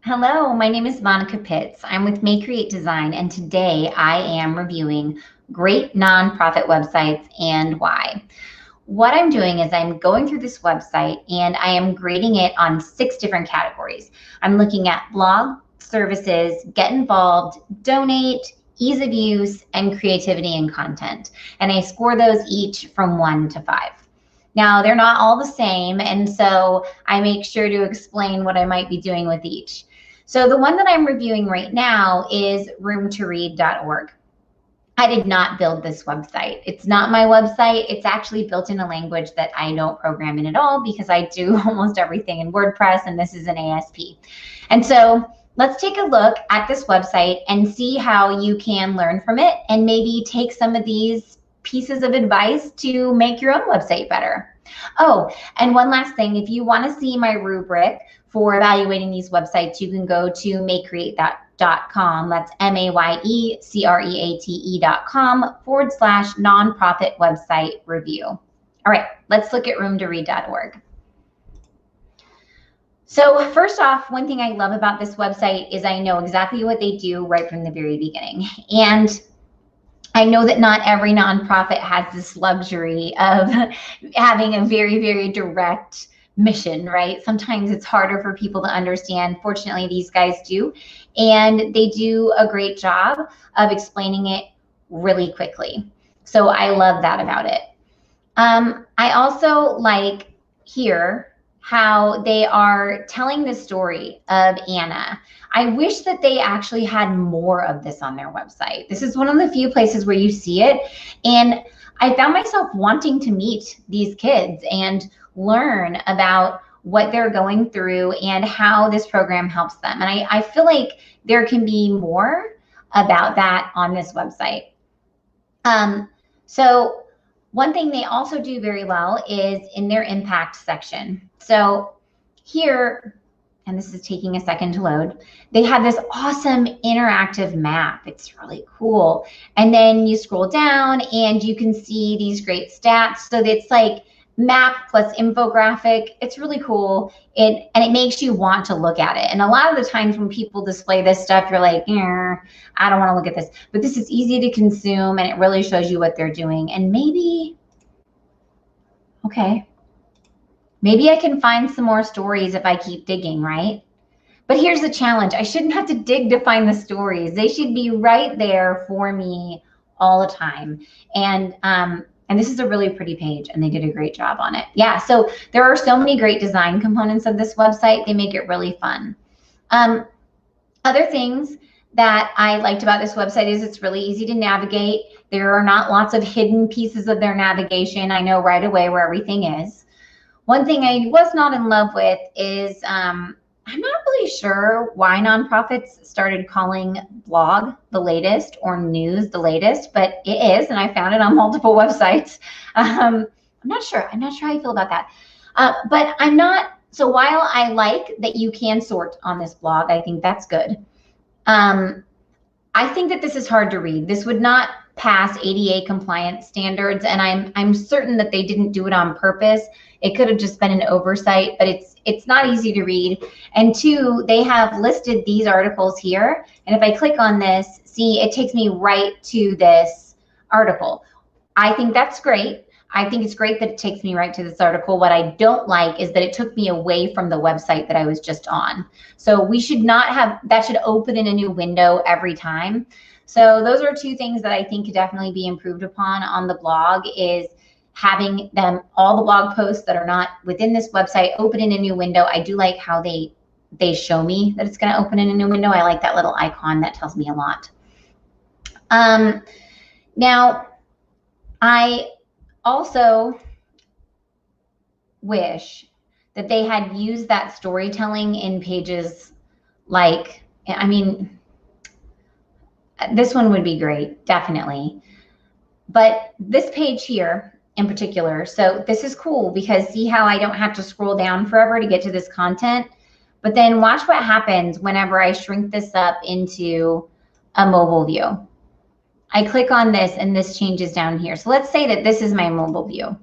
Hello, my name is Monica Pitts. I'm with May Create Design, and today I am reviewing great nonprofit websites and why. What I'm doing is I'm going through this website and I am grading it on 6 different categories. I'm looking at blog, services, get involved, donate, ease of use, and creativity and content. And I score those each from 1 to 5. Now, they're not all the same, and so I make sure to explain what I might be doing with each. So the one that I'm reviewing right now is roomtoread.org. I did not build this website. It's not my website. It's actually built in a language that I don't program in at all because I do almost everything in WordPress, and this is an ASP. And so let's take a look at this website and see how you can learn from it and maybe take some of these pieces of advice to make your own website better. Oh, and one last thing, if you want to see my rubric for evaluating these websites, you can go to mayecreate.com. That's MAYECREATE.com/nonprofit website review. All right, let's look at roomtoread.org. So first off, one thing I love about this website is I know exactly what they do right from the very beginning. And I know that not every nonprofit has this luxury of having a very, very direct mission, right? Sometimes it's harder for people to understand. Fortunately, these guys do. And they do a great job of explaining it really quickly. So I love that about it. I also like here how they are telling the story of Anna. I wish that they actually had more of this on their website. This is one of the few places where you see it. And I found myself wanting to meet these kids and learn about what they're going through and how this program helps them. And I feel like there can be more about that on this website. So one thing they also do very well is in their impact section. So here, and this is taking a second to load, they have this awesome interactive map. It's really cool. And then you scroll down and you can see these great stats. So it's like map plus infographic. It's really cool. And it makes you want to look at it. And a lot of the times when people display this stuff, you're like, I don't want to look at this. But this is easy to consume and it really shows you what they're doing. And maybe, okay, maybe I can find some more stories if I keep digging, right? But here's the challenge. I shouldn't have to dig to find the stories. They should be right there for me all the time. And this is a really pretty page, and they did a great job on it. Yeah, so there are so many great design components of this website. They make it really fun. Other things that I liked about this website is it's really easy to navigate. There are not lots of hidden pieces of their navigation. I know right away where everything is. One thing I was not in love with is I'm not really sure why nonprofits started calling blog the latest or news the latest, but it is, and I found it on multiple websites. I'm not sure how you feel about that. But I'm not, so while I like that you can sort on this blog, I think that's good. I think that this is hard to read. This would not pass ADA compliance standards, and I'm certain that they didn't do it on purpose. It could have just been an oversight, but it's not easy to read. And 2, they have listed these articles here, and if I click on this, see, it takes me right to this article. I think that's great. I think it's great that it takes me right to this article. What I don't like is that it took me away from the website that I was just on. So we should not have, that should open in a new window every time. So those are 2 things that I think could definitely be improved upon on the blog, is having them, all the blog posts that are not within this website, open in a new window. I do like how they show me that it's going to open in a new window. I like that little icon. That tells me a lot. Now, I also wish that they had used that storytelling in pages like, I mean, this one would be great, definitely. But this page here in particular, so this is cool because see how I don't have to scroll down forever to get to this content, but then watch what happens whenever I shrink this up into a mobile view. I click on this and this changes down here. So let's say that this is my mobile view.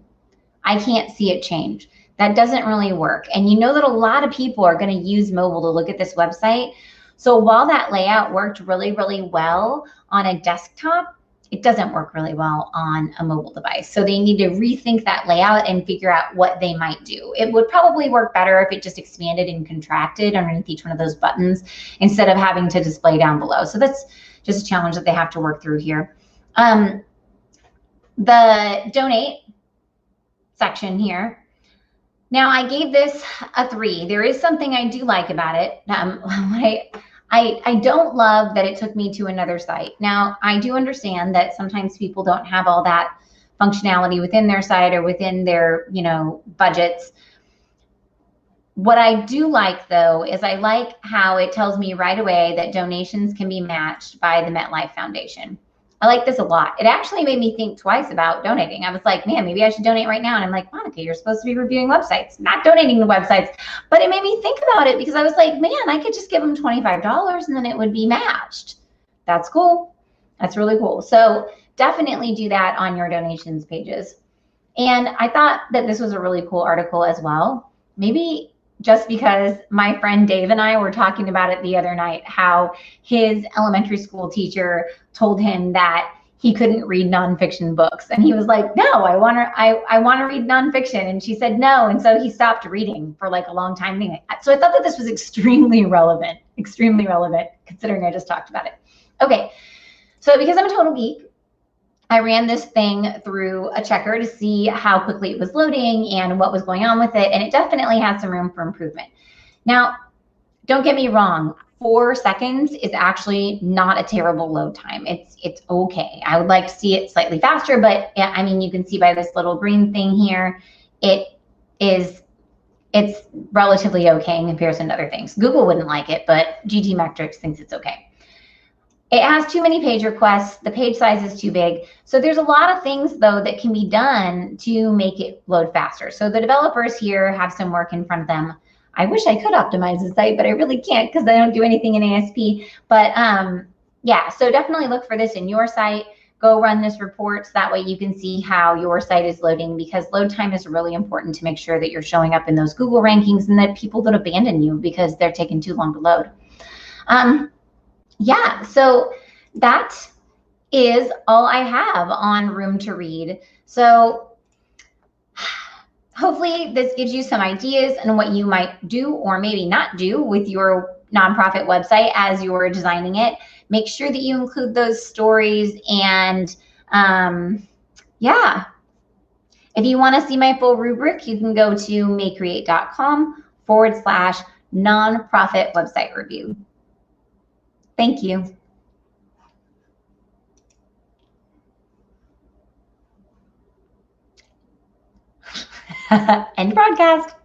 I can't see it change. That doesn't really work. And you know that a lot of people are going to use mobile to look at this website. So while that layout worked really, really well on a desktop, it doesn't work really well on a mobile device. So they need to rethink that layout and figure out what they might do. It would probably work better if it just expanded and contracted underneath each one of those buttons instead of having to display down below. So that's just a challenge that they have to work through here. The donate section here. Now I gave this a 3. There is something I do like about it. I don't love that it took me to another site. Now, I do understand that sometimes people don't have all that functionality within their site or within their, budgets. What I do like, though, is I like how it tells me right away that donations can be matched by the MetLife Foundation. I like this a lot. It actually made me think twice about donating. I was like, man, maybe I should donate right now. And I'm like, Monica, you're supposed to be reviewing websites, not donating to websites. But it made me think about it because I was like, man, I could just give them $25 and then it would be matched. That's cool. That's really cool. So definitely do that on your donations pages. And I thought that this was a really cool article as well. Maybe just because my friend Dave and I were talking about it the other night, how his elementary school teacher told him that he couldn't read nonfiction books. And he was like, no, I want to read nonfiction. And she said, no. And so he stopped reading for like a long time. So I thought that this was extremely relevant considering I just talked about it. Okay. So because I'm a total geek, I ran this thing through a checker to see how quickly it was loading and what was going on with it. And it definitely had some room for improvement. Now, don't get me wrong. 4 seconds is actually not a terrible load time. It's okay. I would like to see it slightly faster, but I mean, you can see by this little green thing here, it's relatively okay in comparison to other things. Google wouldn't like it, but GTmetrix thinks it's okay. It has too many page requests. The page size is too big. So there's a lot of things, though, that can be done to make it load faster. So the developers here have some work in front of them. I wish I could optimize the site, but I really can't because I don't do anything in ASP. But yeah, so definitely look for this in your site. Go run this report so that way you can see how your site is loading, because load time is really important to make sure that you're showing up in those Google rankings and that people don't abandon you because they're taking too long to load. Yeah, so that is all I have on Room to Read. So hopefully this gives you some ideas on what you might do or maybe not do with your nonprofit website as you're designing it. Make sure that you include those stories. And yeah, if you want to see my full rubric, you can go to mayecreate.com/nonprofit website review. Thank you. End broadcast.